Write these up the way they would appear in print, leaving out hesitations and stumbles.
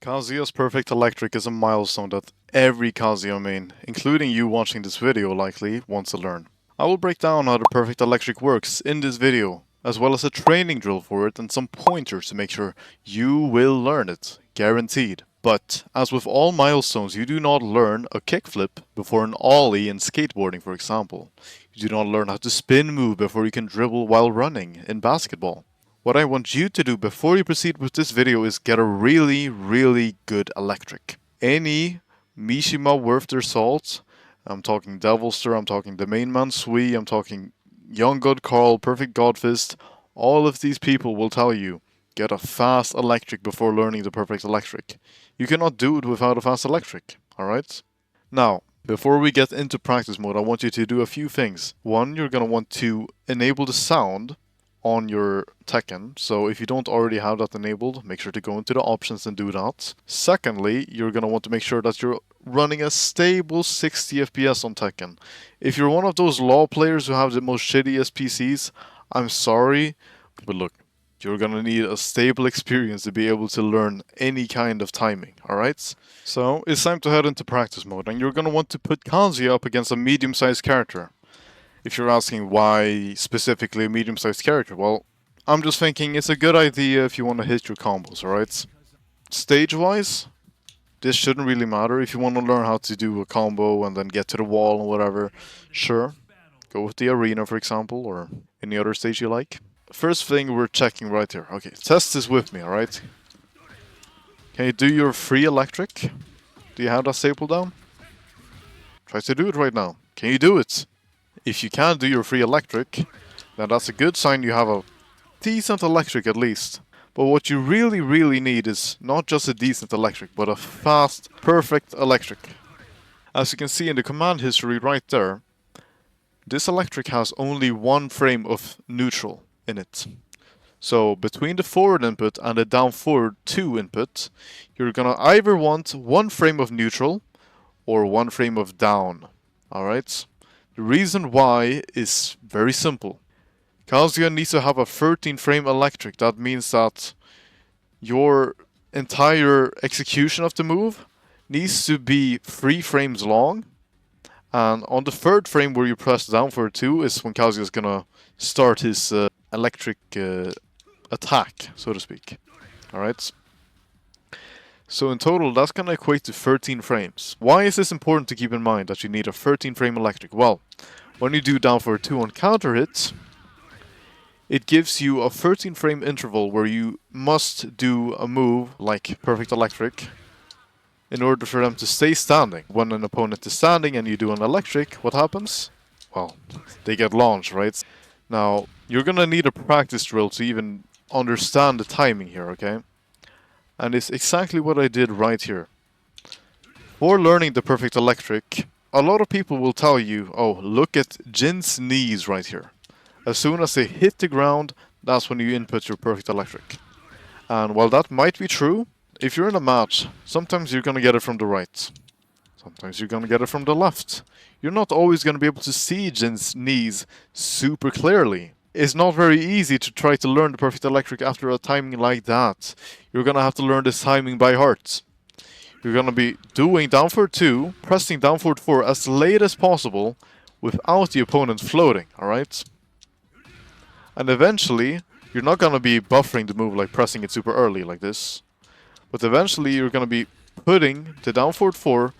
Kazuya's Perfect Electric is a milestone that every Kazuya main, including you watching this video likely, wants to learn. I will break down how the Perfect Electric works in this video, as well as a training drill for it and some pointers to make sure you will learn it, guaranteed. But, as with all milestones, you do not learn a kickflip before an ollie in skateboarding, for example. You do not learn how to spin move before you can dribble while running in basketball. What I want you to do before you proceed with this video is get a really good electric. Any Mishima worth their salt. I'm talking Devilster, I'm talking the main man Sui, I'm talking Young God Carl, Perfect Godfist. All of these people will tell you, get a fast electric before learning the perfect electric. You cannot do it without a fast electric, alright? Now, before we get into practice mode, I want you to do a few things. One, you're going to want to enable the sound on your Tekken, so if you don't already have that enabled, make sure to go into the options and do that. Secondly, you're going to want to make sure that you're running a stable 60 FPS on Tekken. If you're one of those law players who have the most shittiest PCs, I'm sorry, but look, you're gonna need a stable experience to be able to learn any kind of timing, alright? So, it's time to head into practice mode, and you're gonna want to put Kazuya up against a medium-sized character. If you're asking why specifically a medium-sized character, well, I'm just thinking it's a good idea if you want to hit your combos, alright? Stage-wise, this shouldn't really matter. If you want to learn how to do a combo and then get to the wall and whatever, sure. Go with the arena, for example, or any other stage you like. First thing we're checking right here. Okay, test this with me, alright? Can you do your free electric? Do you have that staple down? Try to do it right now. Can you do it? If you can't do your free electric, then that's a good sign you have a decent electric at least. But what you really need is not just a decent electric, but a fast, perfect electric. As you can see in the command history right there, this electric has only one frame of neutral in it. So between the forward input and the down forward 2 input, you're gonna either want one frame of neutral or one frame of down. Alright? The reason why is very simple. Kazuya needs to have a 13 frame electric. That means that your entire execution of the move needs to be 3 frames long. And on the third frame where you press down for 2 is when Kazuya is gonna start his electric attack, so to speak. Alright? So in total, that's gonna equate to 13 frames. Why is this important to keep in mind that you need a 13 frame electric? Well, when you do down for 2 on counter hit, it gives you a 13 frame interval where you must do a move like Perfect Electric in order for them to stay standing. When an opponent is standing and you do an electric, what happens? Well, they get launched, right? Now, you're gonna need a practice drill to even understand the timing here, okay? And it's exactly what I did right here. For learning the Perfect Electric, a lot of people will tell you, oh, look at Jin's knees right here. As soon as they hit the ground, that's when you input your Perfect Electric. And while that might be true, if you're in a match, sometimes you're gonna get it from the right. Sometimes you're gonna get it from the left. You're not always gonna be able to see Jin's knees super clearly. It's not very easy to try to learn the Perfect Electric after a timing like that. You're gonna have to learn this timing by heart. You're gonna be doing down forward 2, pressing down forward 4 as late as possible without the opponent floating, alright? And eventually, you're not gonna be buffering the move like pressing it super early like this. But eventually you're gonna be putting the down forward 4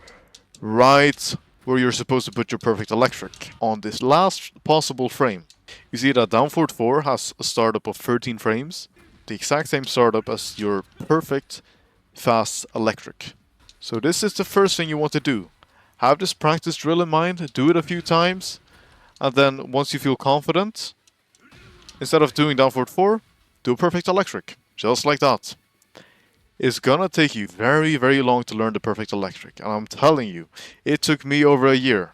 right where you're supposed to put your Perfect Electric, on this last possible frame. You see that down forward 4 has a startup of 13 frames, the exact same startup as your perfect fast electric. So this is the first thing you want to do. Have this practice drill in mind, do it a few times, and then once you feel confident, instead of doing down forward 4, do a Perfect Electric, just like that. It's gonna take you very long to learn the Perfect Electric, and I'm telling you, it took me over a year.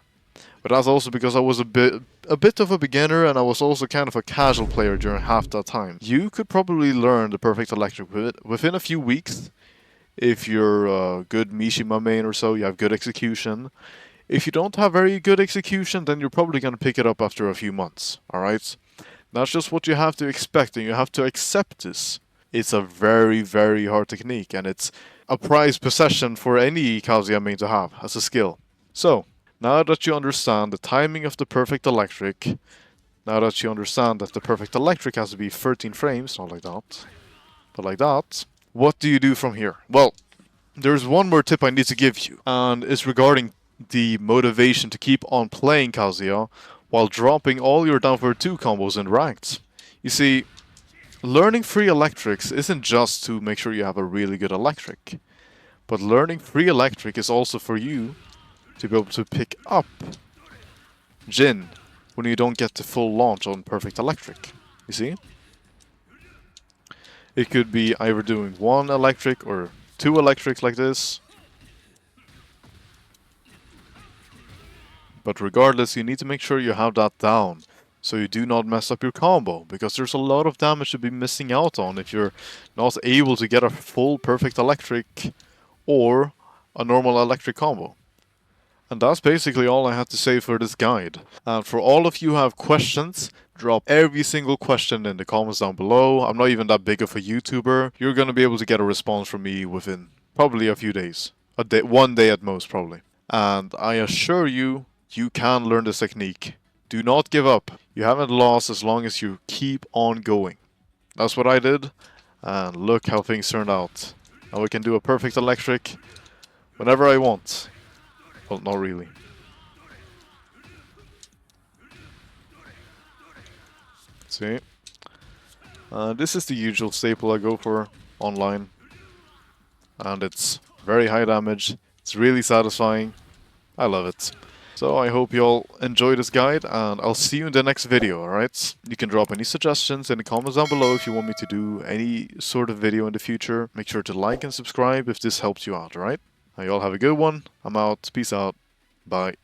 But that's also because I was a bit of a beginner, and I was also kind of a casual player during half that time. You could probably learn the Perfect Electric within a few weeks, if you're a good Mishima main or so, you have good execution. If you don't have very good execution, then you're probably gonna pick it up after a few months, alright? That's just what you have to expect, and you have to accept this. It's a very, very hard technique, and it's a prized possession for any Kazuya main to have as a skill. So, now that you understand the timing of the perfect electric, now that you understand that the perfect electric has to be 13 frames, not like that, but like that, what do you do from here? Well, there's one more tip I need to give you, and it's regarding the motivation to keep on playing Kazuya while dropping all your down forward 2 combos in ranked. You see, learning free electrics isn't just to make sure you have a really good electric, but learning free electric is also for you to be able to pick up Jin when you don't get the full launch on perfect electric. You see? It could be either doing 1 electric or 2 electrics like this. But regardless, you need to make sure you have that down, so you do not mess up your combo, because there's a lot of damage to be missing out on if you're not able to get a full perfect electric or a normal electric combo. And that's basically all I have to say for this guide. And for all of you who have questions, drop every single question in the comments down below. I'm not even that big of a YouTuber. You're gonna be able to get a response from me within probably a few days. A day, 1 day at most, probably. And I assure you, you can learn this technique. Do not give up. You haven't lost as long as you keep on going. That's what I did, and look how things turned out. Now we can do a perfect electric whenever I want. Well, not really. See? This is the usual staple I go for online. And it's very high damage. It's really satisfying. I love it. So I hope you all enjoy this guide, and I'll see you in the next video, alright? You can drop any suggestions in the comments down below if you want me to do any sort of video in the future. Make sure to like and subscribe if this helps you out, alright? Now you all have a good one. I'm out. Peace out. Bye.